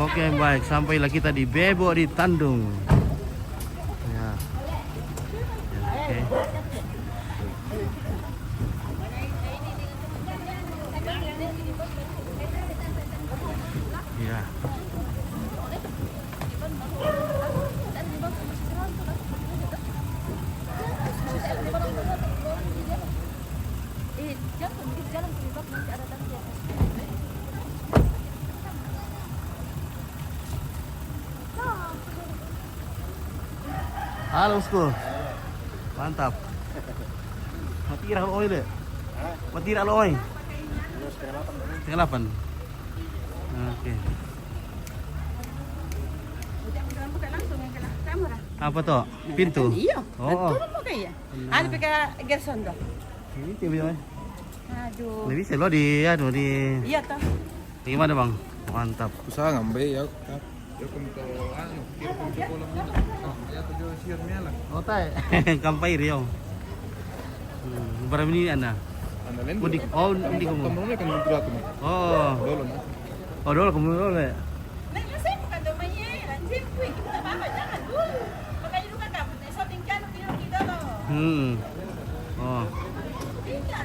Oke, baik. Sampailah kita di Bebo di Tandung. Ya. Oke. Ya. Halo, Bosku. Mantap. Mati dah oil deh. Mati dah oil. Setengah 8. Oke. Apa tuh? Pintu? Iya. Oh. Betul mo kaya? Ano pa ka Gerson do? Ini tiba-tiba. Aduh. Ini bisa lo di Iya toh. gimana bang? Mantap. Usaha ngambil ya. Yo kumto ano, kira kumto ko lang muna. Ya to yo share niya lang. Oh tay, Kampai Rio. Berapa ini anda? Ano len? Mudik. Oh, hindi ko mo. Tomong kan kontrato mo. Oh, Dolo na. oh dolo kamu dolo ya. May kasi mo ka do manye, ranjim ko kita ba jangan dulu. Makanya lu kan dapat sa tingkan kita lo. Oh. Tidak.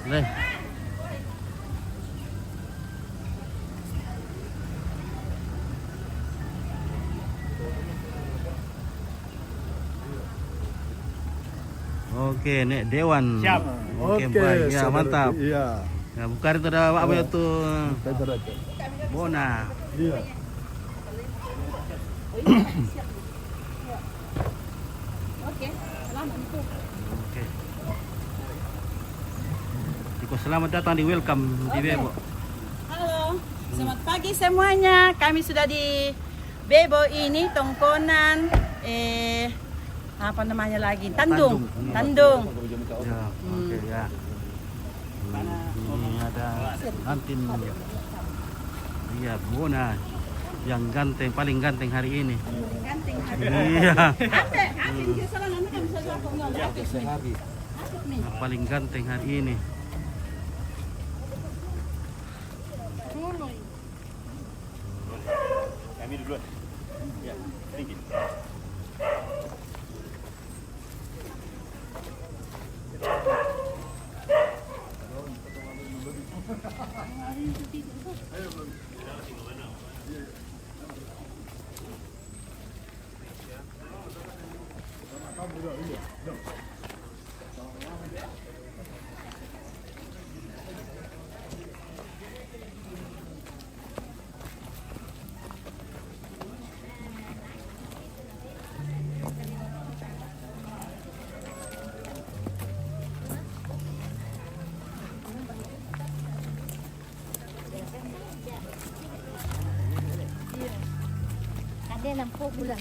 Deh. Oke, Nek Dewan. Siap. Oke, baik. Ya, mantap. Iya. Ya, bukan itu ada apa itu? Pedro aja. Bona. Iya. Oke, selamat itu. Oke. Iko, selamat datang di welcome di Bebo. Halo, selamat pagi semuanya. Kami sudah di Bebo ini, Tongkonan, apa namanya lagi? Tandung. Ya, oke ya. Ini ada Antin. Iya, Bona yang ganteng, paling ganteng hari ini. Ganteng. Iya. Ate, dia salah nanti kan bisa aku ngomong. Sehari. Yang paling ganteng hari ini. Kami duluan. Ya, sedikit. Ada lampu bulan.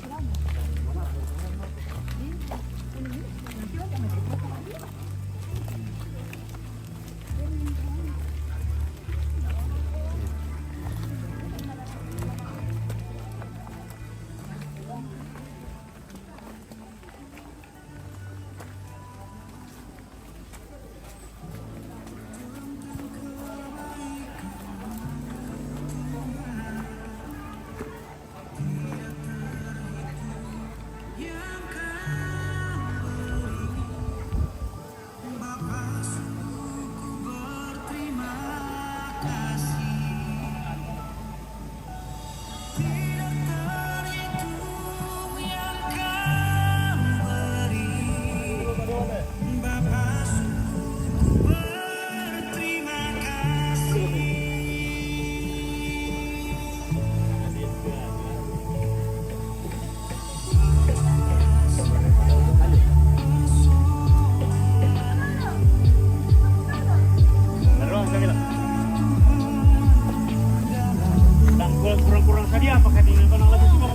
Kurang-kurang saja apakah dengan konang lagi semua?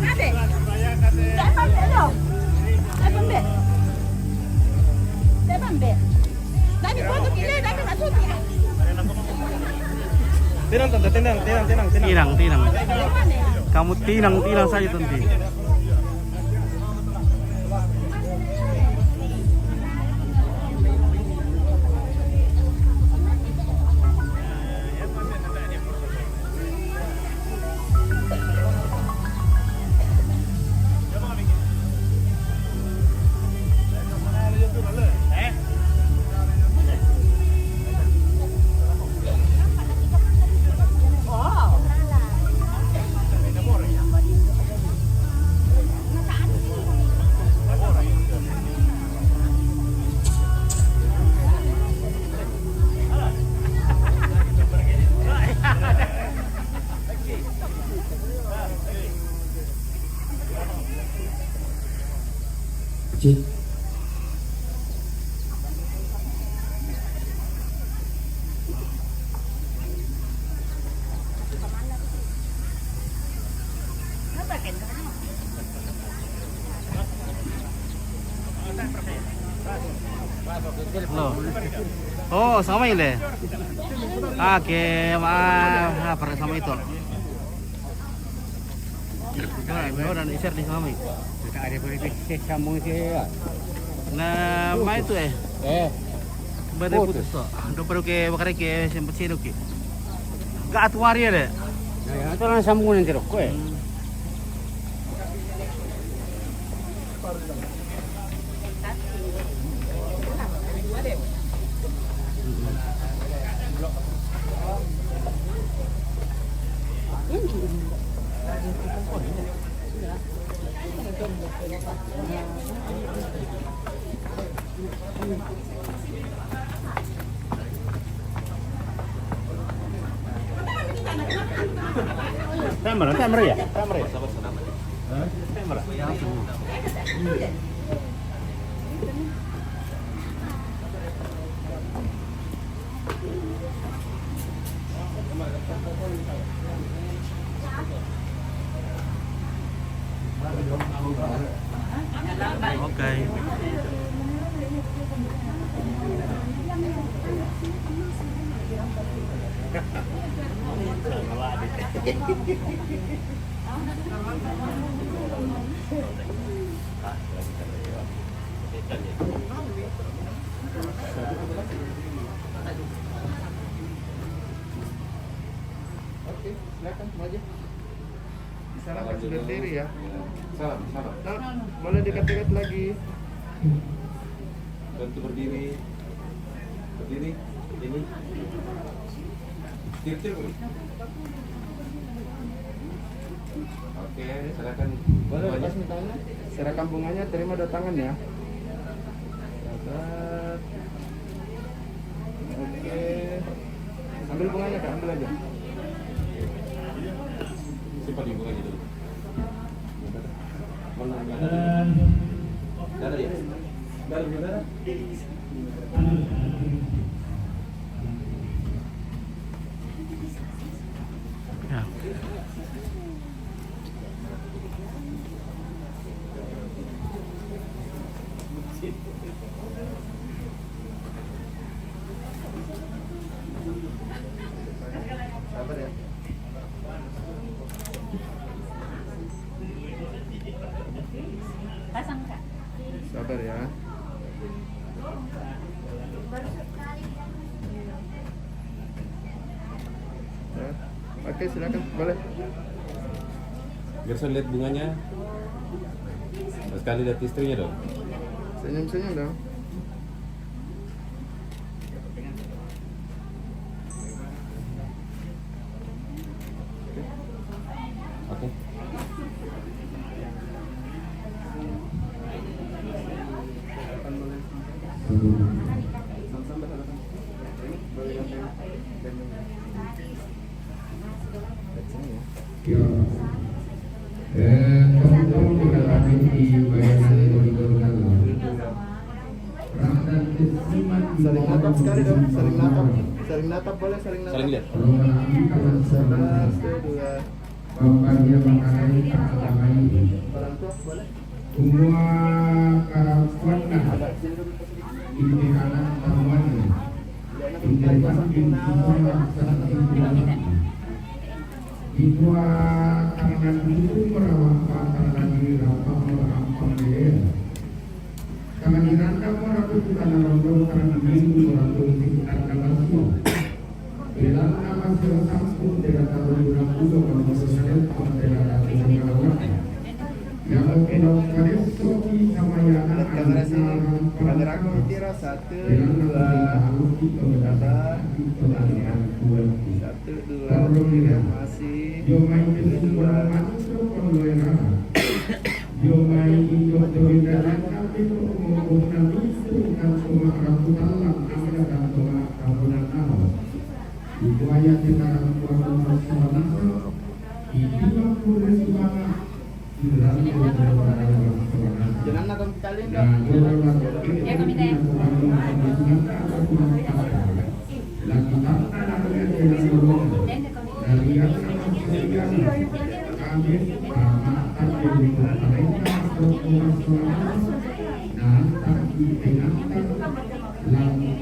Ate. Saya pambe lo. Saya pambe. Tapi foto kita tapi masuk ya. Tenang, tante, tenang. Tinang. Kamu tinang saja nanti. Cik. Loh. Oh, sama ini. Oke, maaf, pakai sama itu. Nah, dan share di sama. Ada boleh sambung sih. Nah, mai itu Baru putus tuh. Udah baru ke bakar ke sempat sih doki. Gak atuari ada. Nah, itu lang sambungan ng tirok ko eh. Timer ya? Timer ya? Timer. Oke. Oke, silakan maju. Disarankan sudah berdiri ya. Salam. Nah, boleh dekat-dekat lagi. Bantu berdiri. Berdiri. Ini. Tir. Oke, silakan. Boleh lepas tangannya. Serahkan bunganya, terima 2 tangan ya. Dapat. Oke. Ambil bunganya, Kak, ambil aja. Simpan di bunganya dulu. Darah ya? Darah. Ya. Sabar ya. Pasang Kak. Sabar ya. Ya. Oke, silakan, boleh. Gerson lihat bunganya. Sekali lihat istrinya dong. Senyum-senyum dong. Oke. Saling natap sekali dong, saling natap boleh, saling natap. Saling lihat. Sabar, 2. Orang tua boleh. Semua karawan ini kanan tamuan Itua karena itu merawat karena diri rapat merampang dia. Karena dirangka merapat kita narondong karena diri merapat kita kalasmu. Bila nama selasampun tidak tahu jurang kudo kalau maksudnya tidak tahu jurang. Yang kedua kali soki sama yang Kamera sini, kamera aku tira 1, 2, dapat. 1, 2, masih. Yo main itu kurang masuk kalau era. Yo main itu terbidaran tapi itu menggunakan itu kan semua rambutan lah, ada kan semua rambutan awal. Itu ayat kita rambutan masalah. Itu yang boleh semangat. Jangan nakal dan beberapa titik yang kita lagi karena dengan turun dari yang kami mengamalkan dari pemerintah dan tapi dengan lalu